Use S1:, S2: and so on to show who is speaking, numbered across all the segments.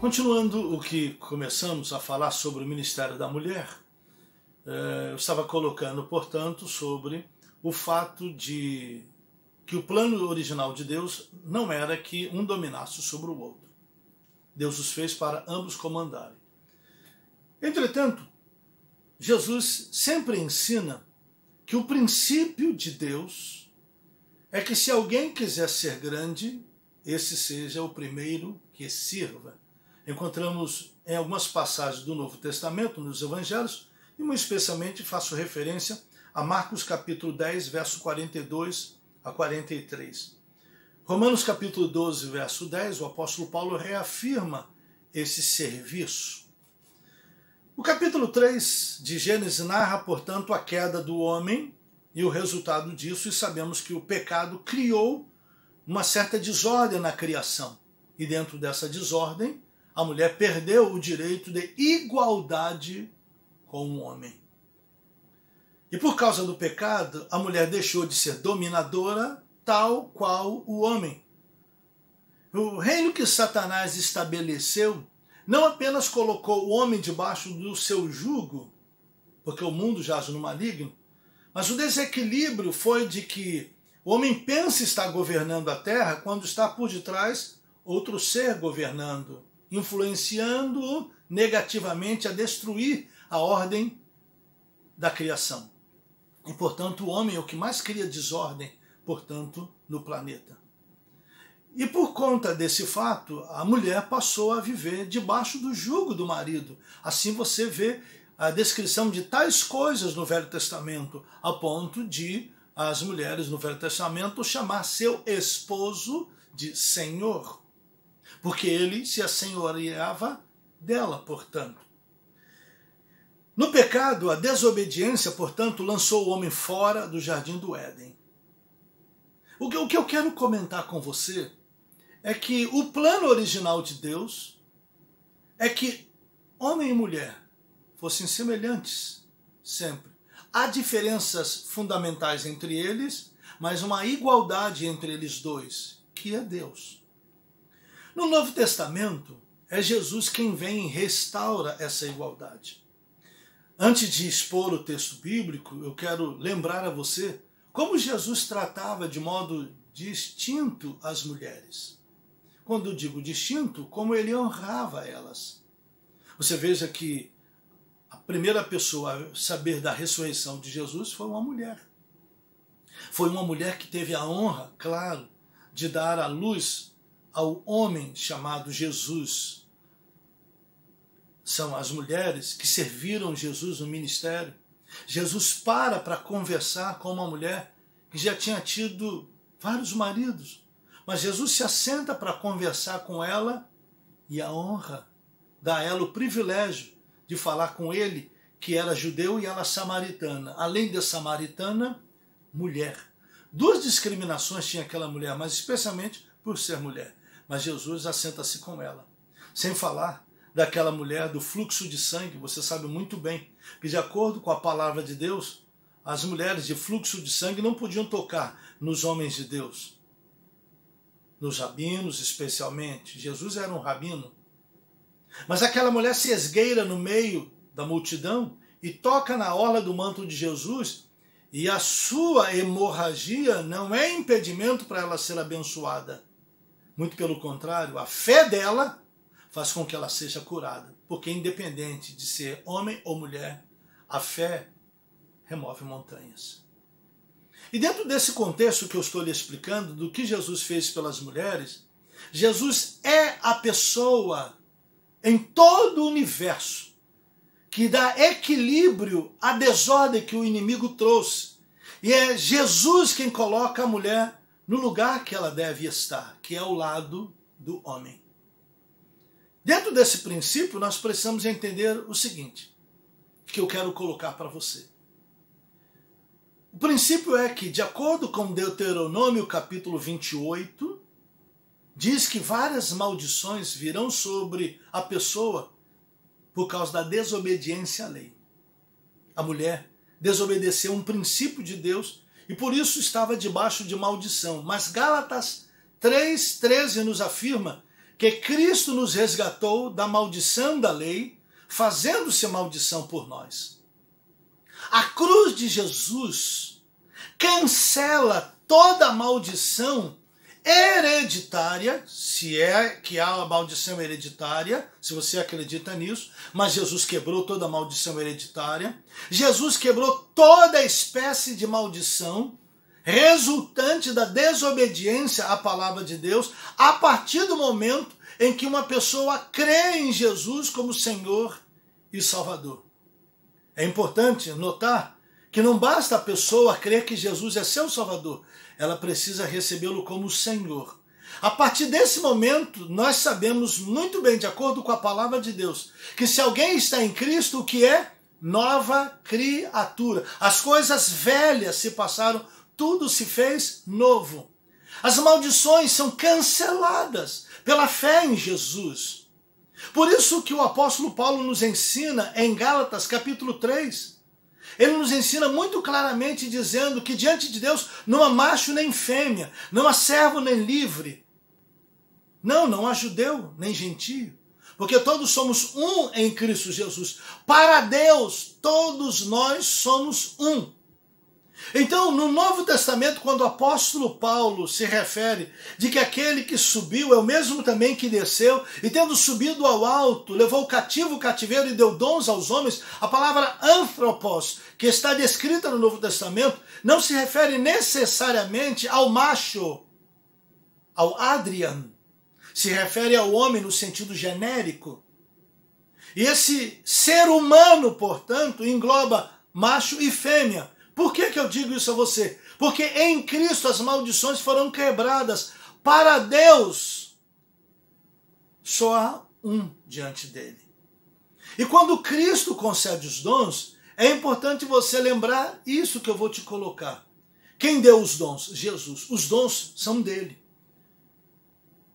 S1: Continuando o que começamos a falar sobre o ministério da mulher, eu estava colocando, portanto, sobre o fato de que o plano original de Deus não era que um dominasse sobre o outro. Deus os fez para ambos comandarem. Entretanto, Jesus sempre ensina que o princípio de Deus é que se alguém quiser ser grande, esse seja o primeiro que sirva. Encontramos em algumas passagens do Novo Testamento, nos Evangelhos, e muito especialmente faço referência a Marcos capítulo 10, verso 42 a 43. Romanos capítulo 12, verso 10, o apóstolo Paulo reafirma esse serviço. O capítulo 3 de Gênesis narra, portanto, a queda do homem e o resultado disso, e sabemos que o pecado criou uma certa desordem na criação. E dentro dessa desordem, a mulher perdeu o direito de igualdade com o homem. E por causa do pecado, a mulher deixou de ser dominadora, tal qual o homem. O reino que Satanás estabeleceu não apenas colocou o homem debaixo do seu jugo, porque o mundo jaz no maligno, mas o desequilíbrio foi de que o homem pensa estar governando a terra quando está por detrás outro ser governando, influenciando-o negativamente a destruir a ordem da criação. E, portanto, o homem é o que mais cria desordem, portanto, no planeta. E por conta desse fato, a mulher passou a viver debaixo do jugo do marido. Assim você vê a descrição de tais coisas no Velho Testamento, a ponto de as mulheres no Velho Testamento chamar seu esposo de Senhor, porque ele se assenhoreava dela, portanto. No pecado, a desobediência, portanto, lançou o homem fora do jardim do Éden. O que eu quero comentar com você é que o plano original de Deus é que homem e mulher fossem semelhantes sempre. Há diferenças fundamentais entre eles, mas uma igualdade entre eles dois, que é Deus. No Novo Testamento, é Jesus quem vem e restaura essa igualdade. Antes de expor o texto bíblico, eu quero lembrar a você como Jesus tratava de modo distinto as mulheres. Quando eu digo distinto, como ele honrava elas. Você veja que a primeira pessoa a saber da ressurreição de Jesus foi uma mulher. Foi uma mulher que teve a honra, claro, de dar à luz ao homem chamado Jesus. São as mulheres que serviram Jesus no ministério. Jesus para conversar com uma mulher que já tinha tido vários maridos. Mas Jesus se assenta para conversar com ela e a honra, dá a ela o privilégio de falar com ele, que era judeu e ela samaritana. Além de samaritana, mulher. Duas discriminações tinha aquela mulher, mas especialmente por ser mulher. Mas Jesus assenta-se com ela. Sem falar daquela mulher do fluxo de sangue, você sabe muito bem que, de acordo com a palavra de Deus, as mulheres de fluxo de sangue não podiam tocar nos homens de Deus. Nos rabinos, especialmente. Jesus era um rabino. Mas aquela mulher se esgueira no meio da multidão e toca na orla do manto de Jesus, e a sua hemorragia não é impedimento para ela ser abençoada. Muito pelo contrário, a fé dela faz com que ela seja curada. Porque independente de ser homem ou mulher, a fé remove montanhas. E dentro desse contexto que eu estou lhe explicando, do que Jesus fez pelas mulheres, Jesus é a pessoa em todo o universo que dá equilíbrio à desordem que o inimigo trouxe. E é Jesus quem coloca a mulher no lugar que ela deve estar, que é ao lado do homem. Dentro desse princípio, nós precisamos entender o seguinte, que eu quero colocar para você. O princípio é que, de acordo com Deuteronômio capítulo 28, diz que várias maldições virão sobre a pessoa por causa da desobediência à lei. A mulher desobedeceu um princípio de Deus e por isso estava debaixo de maldição. Mas Gálatas 3,13 nos afirma que Cristo nos resgatou da maldição da lei, fazendo-se maldição por nós. A cruz de Jesus cancela toda a maldição hereditária, se é que há uma maldição hereditária, se você acredita nisso, mas Jesus quebrou toda a maldição hereditária. Jesus quebrou toda espécie de maldição resultante da desobediência à palavra de Deus, a partir do momento em que uma pessoa crê em Jesus como Senhor e Salvador. É importante notar que não basta a pessoa crer que Jesus é seu Salvador, ela precisa recebê-lo como Senhor. A partir desse momento, nós sabemos muito bem, de acordo com a palavra de Deus, que se alguém está em Cristo, o que é? Nova criatura. As coisas velhas se passaram, tudo se fez novo. As maldições são canceladas pela fé em Jesus. Por isso que o apóstolo Paulo nos ensina em Gálatas capítulo 3, ele nos ensina muito claramente dizendo que diante de Deus não há macho nem fêmea, não há servo nem livre. Não há judeu nem gentio, porque todos somos um em Cristo Jesus. Para Deus, todos nós somos um. Então, no Novo Testamento, quando o apóstolo Paulo se refere de que aquele que subiu é o mesmo também que desceu, e tendo subido ao alto, levou cativo o cativeiro e deu dons aos homens, a palavra anthropos, que está descrita no Novo Testamento, não se refere necessariamente ao macho, ao Adrian, se refere ao homem no sentido genérico. E esse ser humano, portanto, engloba macho e fêmea. Por que eu digo isso a você? Porque em Cristo as maldições foram quebradas. Para Deus, só há um diante dele. E quando Cristo concede os dons, é importante você lembrar isso que eu vou te colocar. Quem deu os dons? Jesus. Os dons são dele.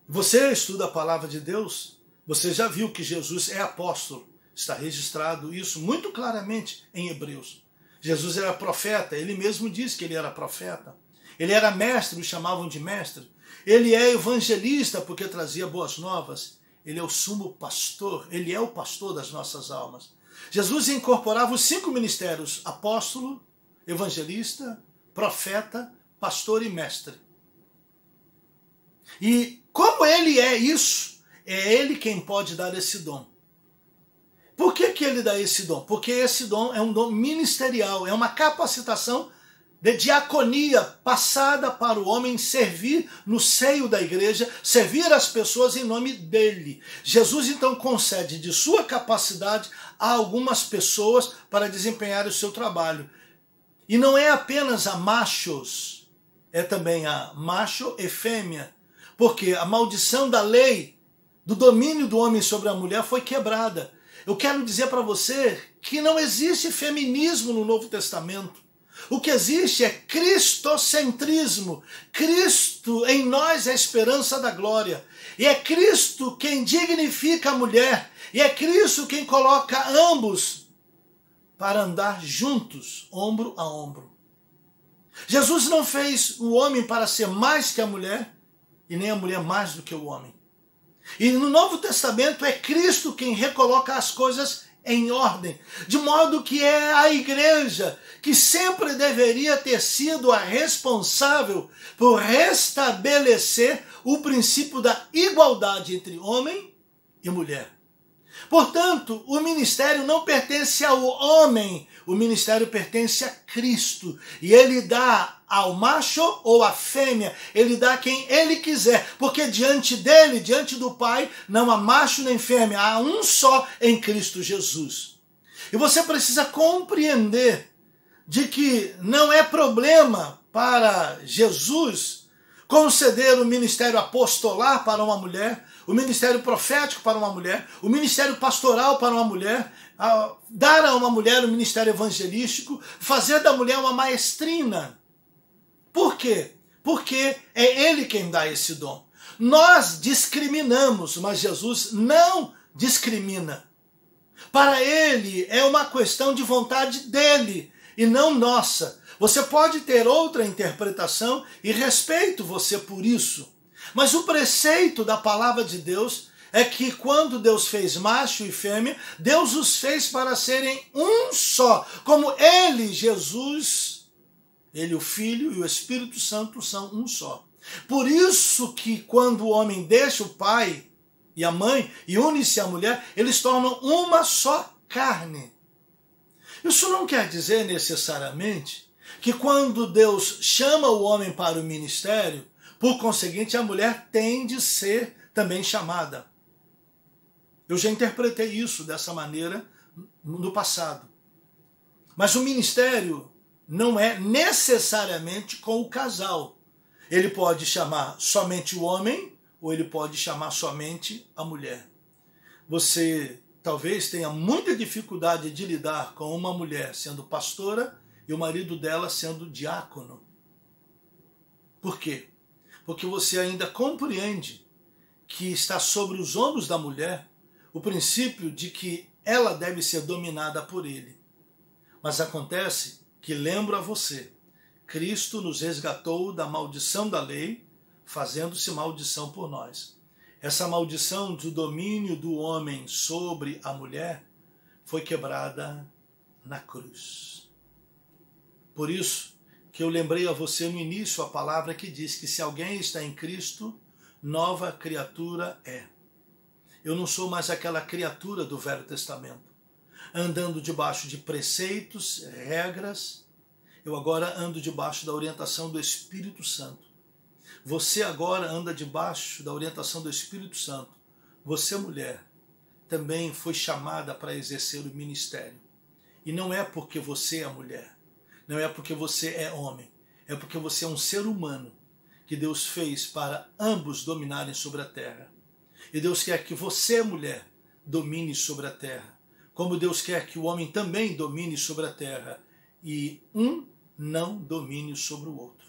S1: Você estuda a palavra de Deus, você já viu que Jesus é apóstolo. Está registrado isso muito claramente em Hebreus. Jesus era profeta, ele mesmo disse que ele era profeta. Ele era mestre, o chamavam de mestre. Ele é evangelista porque trazia boas novas. Ele é o sumo pastor, ele é o pastor das nossas almas. Jesus incorporava os 5 ministérios: apóstolo, evangelista, profeta, pastor e mestre. E como ele é isso, é ele quem pode dar esse dom. Por que ele dá esse dom? Porque esse dom é um dom ministerial, é uma capacitação de diaconia passada para o homem servir no seio da igreja, servir as pessoas em nome dele. Jesus então concede de sua capacidade a algumas pessoas para desempenhar o seu trabalho. E não é apenas a machos, é também a macho e fêmea, porque a maldição da lei, do domínio do homem sobre a mulher foi quebrada. Eu quero dizer para você que não existe feminismo no Novo Testamento. O que existe é cristocentrismo. Cristo em nós é a esperança da glória. E é Cristo quem dignifica a mulher. E é Cristo quem coloca ambos para andar juntos, ombro a ombro. Jesus não fez o homem para ser mais que a mulher e nem a mulher mais do que o homem. E no Novo Testamento é Cristo quem recoloca as coisas em ordem, de modo que é a igreja que sempre deveria ter sido a responsável por restabelecer o princípio da igualdade entre homem e mulher. Portanto, o ministério não pertence ao homem, o ministério pertence a Cristo. E ele dá ao macho ou à fêmea, ele dá a quem ele quiser, porque diante dele, diante do Pai, não há macho nem fêmea, há um só em Cristo Jesus. E você precisa compreender de que não é problema para Jesus conceder o ministério apostolar para uma mulher, o ministério profético para uma mulher, o ministério pastoral para uma mulher, dar a uma mulher o ministério evangelístico, fazer da mulher uma maestrina. Por quê? Porque é ele quem dá esse dom. Nós discriminamos, mas Jesus não discrimina. Para ele é uma questão de vontade dele e não nossa. Você pode ter outra interpretação e respeito você por isso. Mas o preceito da palavra de Deus é que quando Deus fez macho e fêmea, Deus os fez para serem um só. Como Ele, Jesus, Ele, o Filho e o Espírito Santo são um só. Por isso que quando o homem deixa o pai e a mãe e une-se à mulher, eles tornam uma só carne. Isso não quer dizer necessariamente que quando Deus chama o homem para o ministério, por conseguinte a mulher tem de ser também chamada. Eu já interpretei isso dessa maneira no passado. Mas o ministério não é necessariamente com o casal. Ele pode chamar somente o homem ou ele pode chamar somente a mulher. Você talvez tenha muita dificuldade de lidar com uma mulher sendo pastora e o marido dela sendo diácono. Por quê? Porque você ainda compreende que está sobre os ombros da mulher o princípio de que ela deve ser dominada por ele. Mas acontece que, lembro a você, Cristo nos resgatou da maldição da lei, fazendo-se maldição por nós. Essa maldição do domínio do homem sobre a mulher foi quebrada na cruz. Por isso que eu lembrei a você no início a palavra que diz que se alguém está em Cristo, nova criatura é. Eu não sou mais aquela criatura do Velho Testamento, andando debaixo de preceitos, regras. Eu agora ando debaixo da orientação do Espírito Santo. Você agora anda debaixo da orientação do Espírito Santo. Você, mulher, também foi chamada para exercer o ministério. E não é porque você é mulher, não é porque você é homem, é porque você é um ser humano que Deus fez para ambos dominarem sobre a terra. E Deus quer que você, mulher, domine sobre a terra, como Deus quer que o homem também domine sobre a terra, e um não domine sobre o outro.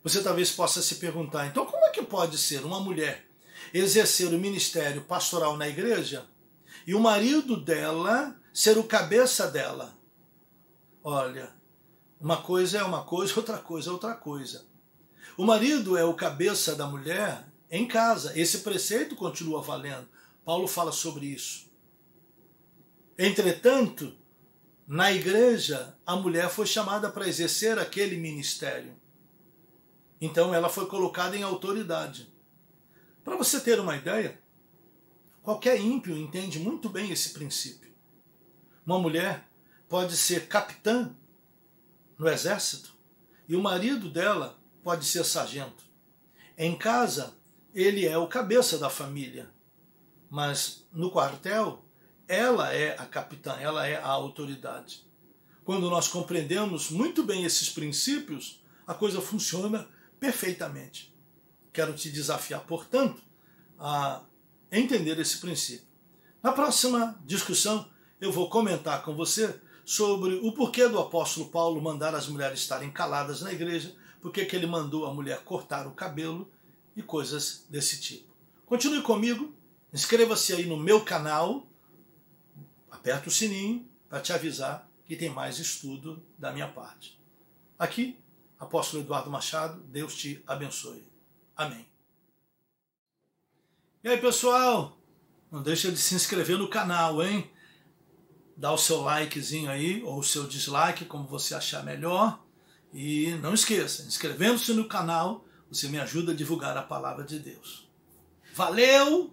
S1: Você talvez possa se perguntar, então como é que pode ser uma mulher exercer o ministério pastoral na igreja e o marido dela ser o cabeça dela? Olha, uma coisa é uma coisa, outra coisa é outra coisa. O marido é o cabeça da mulher em casa. Esse preceito continua valendo. Paulo fala sobre isso. Entretanto, na igreja, a mulher foi chamada para exercer aquele ministério. Então ela foi colocada em autoridade. Para você ter uma ideia, qualquer ímpio entende muito bem esse princípio. Uma mulher pode ser capitã no exército e o marido dela pode ser sargento. Em casa, ele é o cabeça da família, mas no quartel, ela é a capitã, ela é a autoridade. Quando nós compreendemos muito bem esses princípios, a coisa funciona perfeitamente. Quero te desafiar, portanto, a entender esse princípio. Na próxima discussão, eu vou comentar com você sobre o porquê do apóstolo Paulo mandar as mulheres estarem caladas na igreja, porque que ele mandou a mulher cortar o cabelo e coisas desse tipo. Continue comigo, inscreva-se aí no meu canal, aperta o sininho para te avisar que tem mais estudo da minha parte. Aqui, apóstolo Eduardo Machado, Deus te abençoe. Amém. E aí, pessoal, não deixa de se inscrever no canal, hein? Dá o seu likezinho aí, ou o seu dislike, como você achar melhor. E não esqueça, inscrevendo-se no canal, você me ajuda a divulgar a palavra de Deus. Valeu!